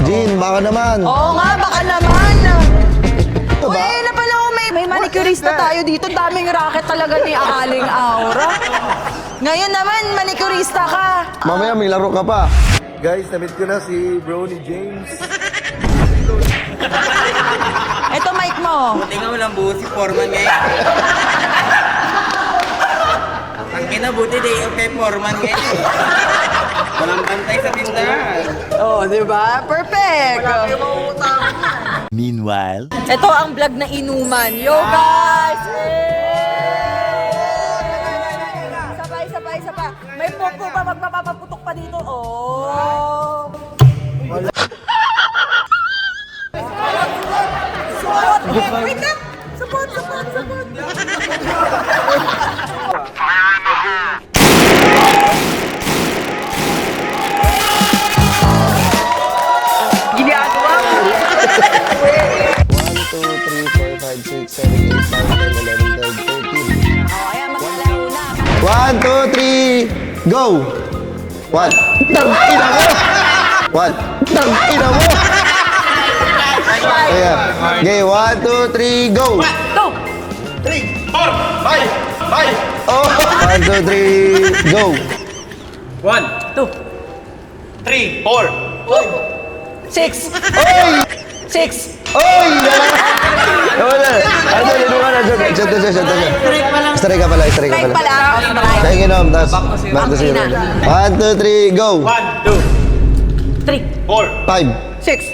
Jean, baka naman. Oo nga, baka naman. Ito ba? Uy, na pala ko may manicurista tayo dito. Daming racket talaga ni Aling Aura. Ngayon naman, manicurista ka. Mamaya may laro ka pa. Guys, namit ko na si bro ni James. Ito mic mo. Buti nga walang buo si Foreman ngayon. Ang kinabuti di kay Foreman ngayon. Walang bantay sa tindahan. Oh, di ba? Perfect. Meanwhile, Ito ang vlog na inuman. Yo, guys! Sabay. May popo pa, magpapaputok pa dito. Oh! Support! Wait lang! Support! Ginagawa mo! 1, 2, 3, 4, 5, 6, 7, 8, 9, 10, 11, 12, 13. Oh, ayan, maglalaro na. 1, 2, 3, go! 1. Tang-ina mo! 1. Tang-ina mo! Ayan. Okay, 1, 2, 3, go! 3, 4, 5, 5. Oh! 1, 2, 3, go! 1, 2, 3, 4. 6! Oy! 6! Oy! Wala! Ano, linuwan na dyan. Shot. Strike ka pala. Strike pala. Kaya ginom, tapos back to zero. 1, 2, 3, go! 1, 2, 3! 4. 5. 6!